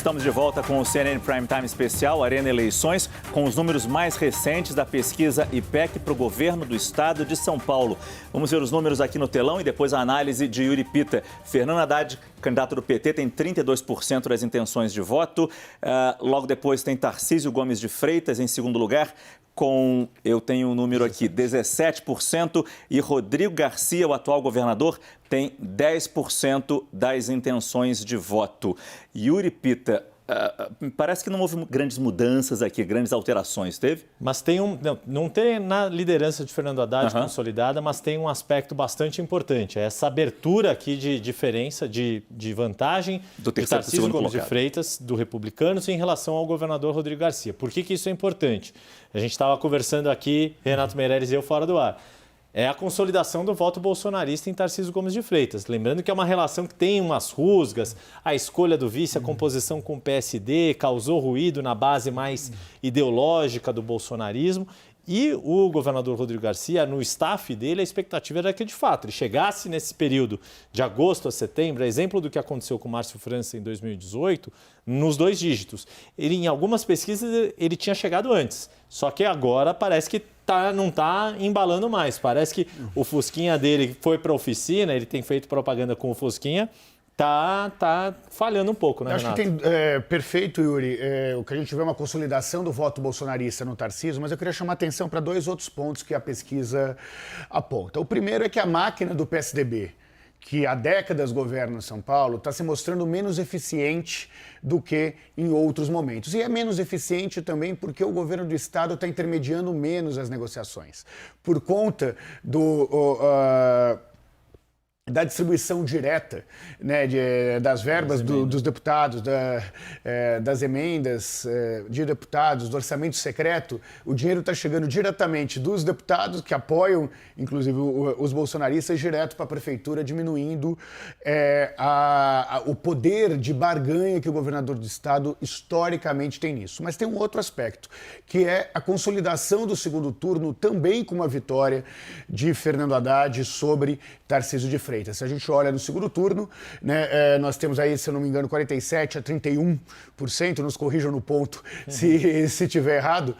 Estamos de volta com o CNN Prime Time especial Arena Eleições, com os números mais recentes da pesquisa IPEC para o governo do estado de São Paulo. Vamos ver os números aqui no telão e depois a análise de Yuri Pita. Fernando Haddad, candidato do PT, tem 32% das intenções de voto. Logo depois tem Tarcísio Gomes de Freitas em segundo lugar, eu tenho um número aqui, 17%, e Rodrigo Garcia, o atual governador, tem 10% das intenções de voto. Yuri Pita, parece que não houve grandes mudanças aqui, grandes alterações, teve? Mas não tem na liderança de Fernando Haddad consolidada, mas tem um aspecto bastante importante. É essa abertura aqui de diferença, de vantagem do Tarcísio Gomes de Freitas, do Republicanos, em relação ao governador Rodrigo Garcia. Por que isso é importante? A gente estava conversando aqui, Renato Meireles e eu, fora do ar. É a consolidação do voto bolsonarista em Tarcísio Gomes de Freitas. Lembrando que é uma relação que tem umas rusgas, a escolha do vice, a composição com o PSD, causou ruído na base mais ideológica do bolsonarismo. E o governador Rodrigo Garcia, no staff dele, a expectativa era que, de fato, ele chegasse nesse período de agosto a setembro, exemplo do que aconteceu com o Márcio França em 2018, nos 2 dígitos. Em algumas pesquisas, ele tinha chegado antes, só que agora parece que não está embalando mais. Parece que o Fusquinha dele foi para a oficina, ele tem feito propaganda com o Fusquinha, tá falhando um pouco, né, Renato? Acho que perfeito, Yuri. O que a gente vê é uma consolidação do voto bolsonarista no Tarcísio, mas eu queria chamar a atenção para 2 outros pontos que a pesquisa aponta. O primeiro é que a máquina do PSDB, que há décadas governa São Paulo, está se mostrando menos eficiente do que em outros momentos. E é menos eficiente também porque o governo do estado está intermediando menos as negociações. Por conta da distribuição direta, né, das verbas dos deputados, das emendas de deputados, do orçamento secreto, o dinheiro está chegando diretamente dos deputados que apoiam, inclusive, os bolsonaristas, direto para a prefeitura, diminuindo o poder de barganha que o governador do estado historicamente tem nisso. Mas tem um outro aspecto, que é a consolidação do segundo turno, também com uma vitória de Fernando Haddad sobre Tarcísio de Freitas. Se a gente olha no segundo turno, né, nós temos aí, se eu não me engano, 47% a 31%, nos corrijam no ponto se tiver errado,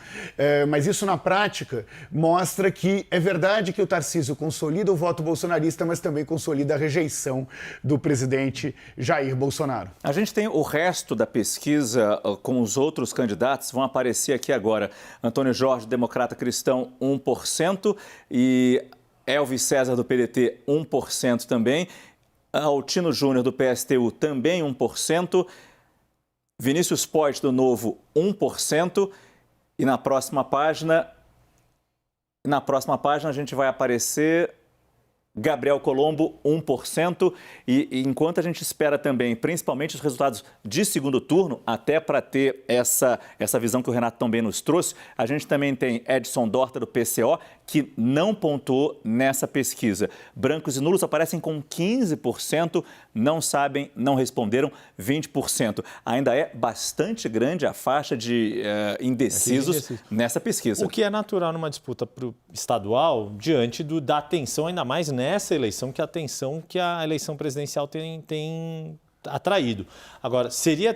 mas isso na prática mostra que é verdade que o Tarcísio consolida o voto bolsonarista, mas também consolida a rejeição do presidente Jair Bolsonaro. A gente tem o resto da pesquisa com os outros candidatos, vão aparecer aqui agora. Antônio Jorge, Democrata Cristão, 1%, e Elvis César, do PDT, 1% também. Altino Júnior, do PSTU, também 1%. Vinícius Poit, do Novo, 1%. E na próxima página a gente vai aparecer Gabriel Colombo, 1%. E enquanto a gente espera também, principalmente os resultados de segundo turno, até para ter essa visão que o Renato também nos trouxe, a gente também tem Edson Dorta, do PCO, que não pontuou nessa pesquisa. Brancos e nulos aparecem com 15%, não sabem, não responderam, 20%. Ainda é bastante grande a faixa de indecisos nessa pesquisa. O que é natural numa disputa estadual, diante da tensão, ainda mais nessa eleição, que a tensão que a eleição presidencial tem atraído. Agora,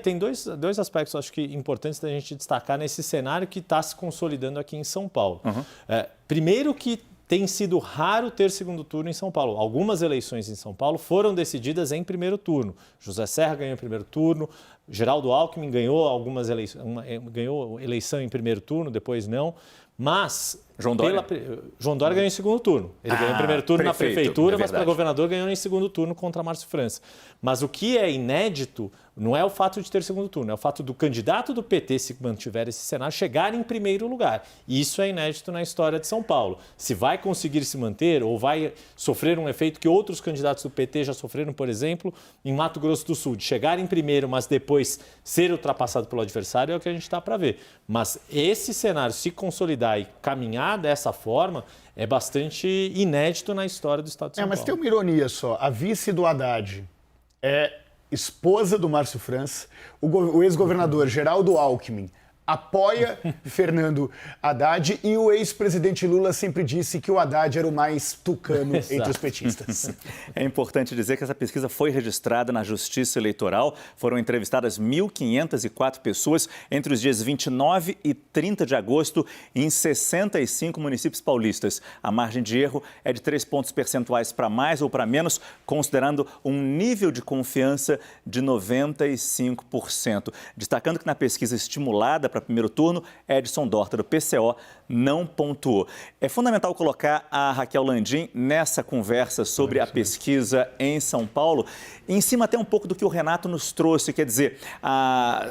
tem dois aspectos, acho que importantes da gente destacar nesse cenário que está se consolidando aqui em São Paulo. Primeiro que tem sido raro ter segundo turno em São Paulo. Algumas eleições em São Paulo foram decididas em primeiro turno. José Serra ganhou em primeiro turno, Geraldo Alckmin ganhou ganhou eleição em primeiro turno, depois não. Mas João Dória ganhou em segundo turno. Ele ganhou em primeiro turno na prefeitura, mas para governador ganhou em segundo turno contra Márcio França. Mas o que é inédito não é o fato de ter segundo turno, é o fato do candidato do PT, se mantiver esse cenário, chegar em primeiro lugar. E isso é inédito na história de São Paulo. Se vai conseguir se manter ou vai sofrer um efeito que outros candidatos do PT já sofreram, por exemplo, em Mato Grosso do Sul, de chegar em primeiro, mas depois ser ultrapassado pelo adversário, é o que a gente está para ver. Mas esse cenário se consolidar e caminhar dessa forma é bastante inédito na história do estado de São Paulo. Mas tem uma ironia só. A vice do Haddad é esposa do Márcio França, o ex-governador Geraldo Alckmin apoia Fernando Haddad e o ex-presidente Lula sempre disse que o Haddad era o mais tucano entre os petistas. É importante dizer que essa pesquisa foi registrada na Justiça Eleitoral. Foram entrevistadas 1.504 pessoas entre os dias 29 e 30 de agosto em 65 municípios paulistas. A margem de erro é de 3 pontos percentuais para mais ou para menos, considerando um nível de confiança de 95%. Destacando que na pesquisa estimulada para primeiro turno, Edson Dorta, do PCO, não pontuou. É fundamental colocar a Raquel Landim nessa conversa sobre a pesquisa em São Paulo, em cima até um pouco do que o Renato nos trouxe, quer dizer,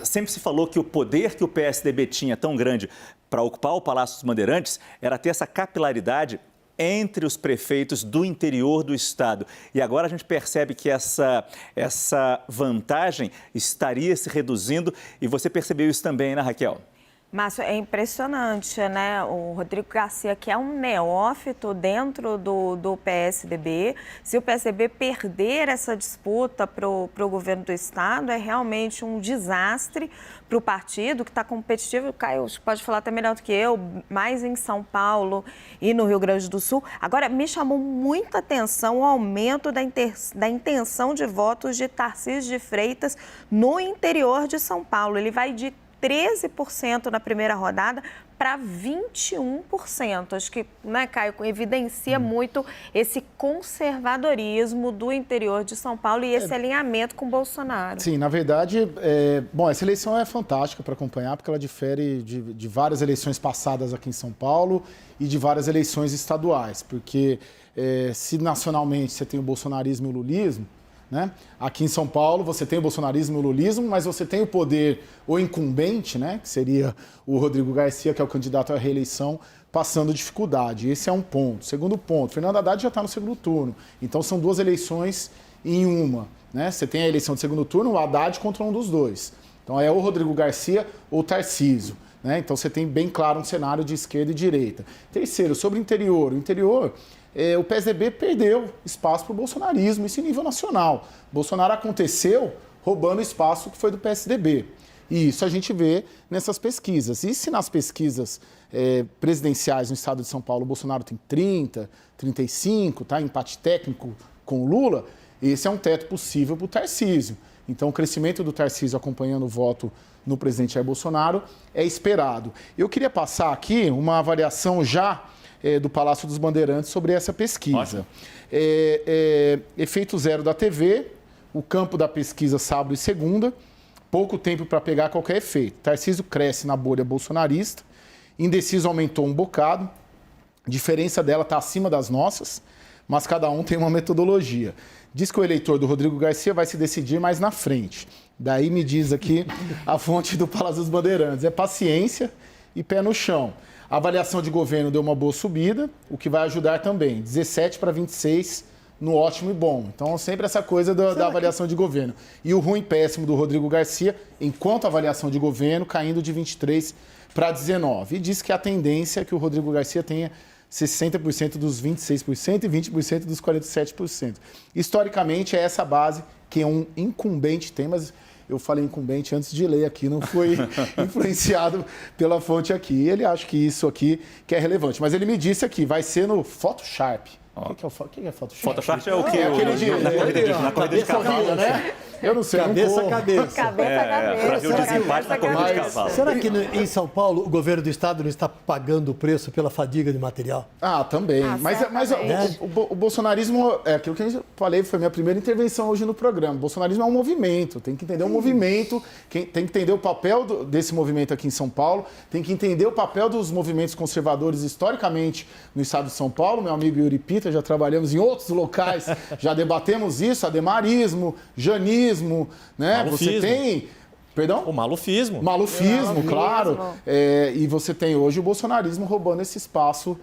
sempre se falou que o poder que o PSDB tinha tão grande para ocupar o Palácio dos Bandeirantes era ter essa capilaridade entre os prefeitos do interior do estado. E agora a gente percebe que essa vantagem estaria se reduzindo e você percebeu isso também, né, Raquel? Márcio, é impressionante, né? O Rodrigo Garcia, que é um neófito dentro do PSDB, se o PSDB perder essa disputa para o governo do estado, é realmente um desastre para o partido, que está competitivo. O Caio pode falar até melhor do que eu, mais em São Paulo e no Rio Grande do Sul. Agora, me chamou muita atenção o aumento da intenção de votos de Tarcísio de Freitas no interior de São Paulo. Ele vai de 13% na primeira rodada para 21%. Acho que, né, Caio, evidencia muito esse conservadorismo do interior de São Paulo e esse alinhamento com Bolsonaro. Sim, na verdade, essa eleição é fantástica para acompanhar, porque ela difere de várias eleições passadas aqui em São Paulo e de várias eleições estaduais, porque se nacionalmente você tem o bolsonarismo e o lulismo, né? Aqui em São Paulo você tem o bolsonarismo e o lulismo, mas você tem o poder, o incumbente, né? Que seria o Rodrigo Garcia, que é o candidato à reeleição, passando dificuldade. Esse é um ponto. Segundo ponto, Fernando Haddad já está no segundo turno. Então são duas eleições em uma, né? Você tem a eleição de segundo turno, o Haddad contra um dos dois. Então é o Rodrigo Garcia ou o Tarcísio, né? Então você tem bem claro um cenário de esquerda e direita. Terceiro, sobre o interior. O interior, o PSDB perdeu espaço para o bolsonarismo, isso em nível nacional. Bolsonaro aconteceu roubando espaço que foi do PSDB. E isso a gente vê nessas pesquisas. E se nas pesquisas presidenciais no estado de São Paulo o Bolsonaro tem 30, 35, tá? Empate técnico com o Lula, esse é um teto possível para o Tarcísio. Então o crescimento do Tarcísio acompanhando o voto no presidente Jair Bolsonaro é esperado. Eu queria passar aqui uma avaliação já do Palácio dos Bandeirantes sobre essa pesquisa. Efeito zero da TV, o campo da pesquisa sábado e segunda, pouco tempo para pegar qualquer efeito. Tarcísio cresce na bolha bolsonarista, indeciso aumentou um bocado, diferença dela está acima das nossas, mas cada um tem uma metodologia. Diz que o eleitor do Rodrigo Garcia vai se decidir mais na frente. Daí me diz aqui a fonte do Palácio dos Bandeirantes. É paciência e pé no chão. A avaliação de governo deu uma boa subida, o que vai ajudar também. 17 para 26 no ótimo e bom. Então, sempre essa coisa da avaliação de governo. E o ruim e péssimo do Rodrigo Garcia, enquanto avaliação de governo, caindo de 23 para 19. E diz que a tendência é que o Rodrigo Garcia tenha 60% dos 26% e 20% dos 47%. Historicamente, é essa base que um incumbente tem, mas eu falei incumbente antes de ler aqui, não foi influenciado pela fonte aqui. Ele acha que isso aqui que é relevante. Mas ele me disse aqui, vai ser no Photoshop. O que é Photoshop? Photoshop é o quê? Na corrida de cavalo, né? Eu não sei. Cabeça. Para ver o desempate na corrida de cavalo. Será que em São Paulo o governo do estado não está pagando o preço pela fadiga de material? Também. Mas o bolsonarismo, aquilo que eu falei, foi minha primeira intervenção hoje no programa. O bolsonarismo é um movimento, tem que entender o movimento, tem que entender o papel desse movimento aqui em São Paulo, tem que entender o papel dos movimentos conservadores historicamente no estado de São Paulo. Meu amigo Yuri Pita, já trabalhamos em outros locais, já debatemos isso, ademarismo, janismo, né? Malufismo. Você tem... Perdão? O malufismo. Malufismo, claro. E você tem hoje o bolsonarismo roubando esse espaço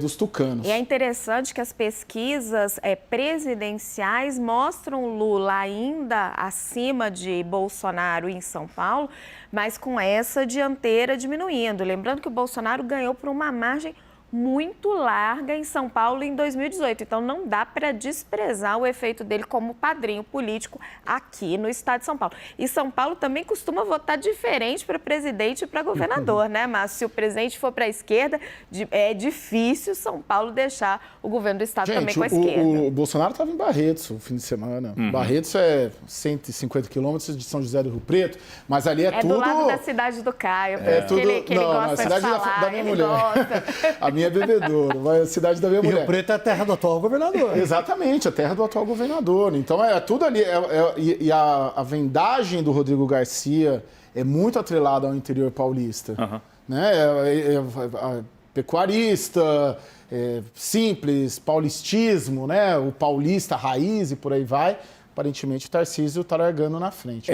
dos tucanos. E é interessante que as pesquisas presidenciais mostram Lula ainda acima de Bolsonaro em São Paulo, mas com essa dianteira diminuindo. Lembrando que o Bolsonaro ganhou por uma margem muito larga em São Paulo em 2018. Então, não dá para desprezar o efeito dele como padrinho político aqui no estado de São Paulo. E São Paulo também costuma votar diferente para presidente e para governador, né, Márcio? Se o presidente for para a esquerda, é difícil São Paulo deixar o governo do estado também com a esquerda. O Bolsonaro estava em Barretos o fim de semana. Barretos é 150 quilômetros de São José do Rio Preto, mas ali é tudo... É do lado da cidade do Caio, tudo... que ele gosta a cidade de falar, da minha ele mulher. gosta. A minha é bebedouro, vai a cidade da minha mulher. Rio Preto é a terra do atual governador. Exatamente, a terra do atual governador. Então é tudo ali. E a vendagem do Rodrigo Garcia é muito atrelada ao interior paulista. Né? Pecuarista, simples, paulistismo, né? O paulista raiz e por aí vai. Aparentemente o Tarcísio está largando na frente.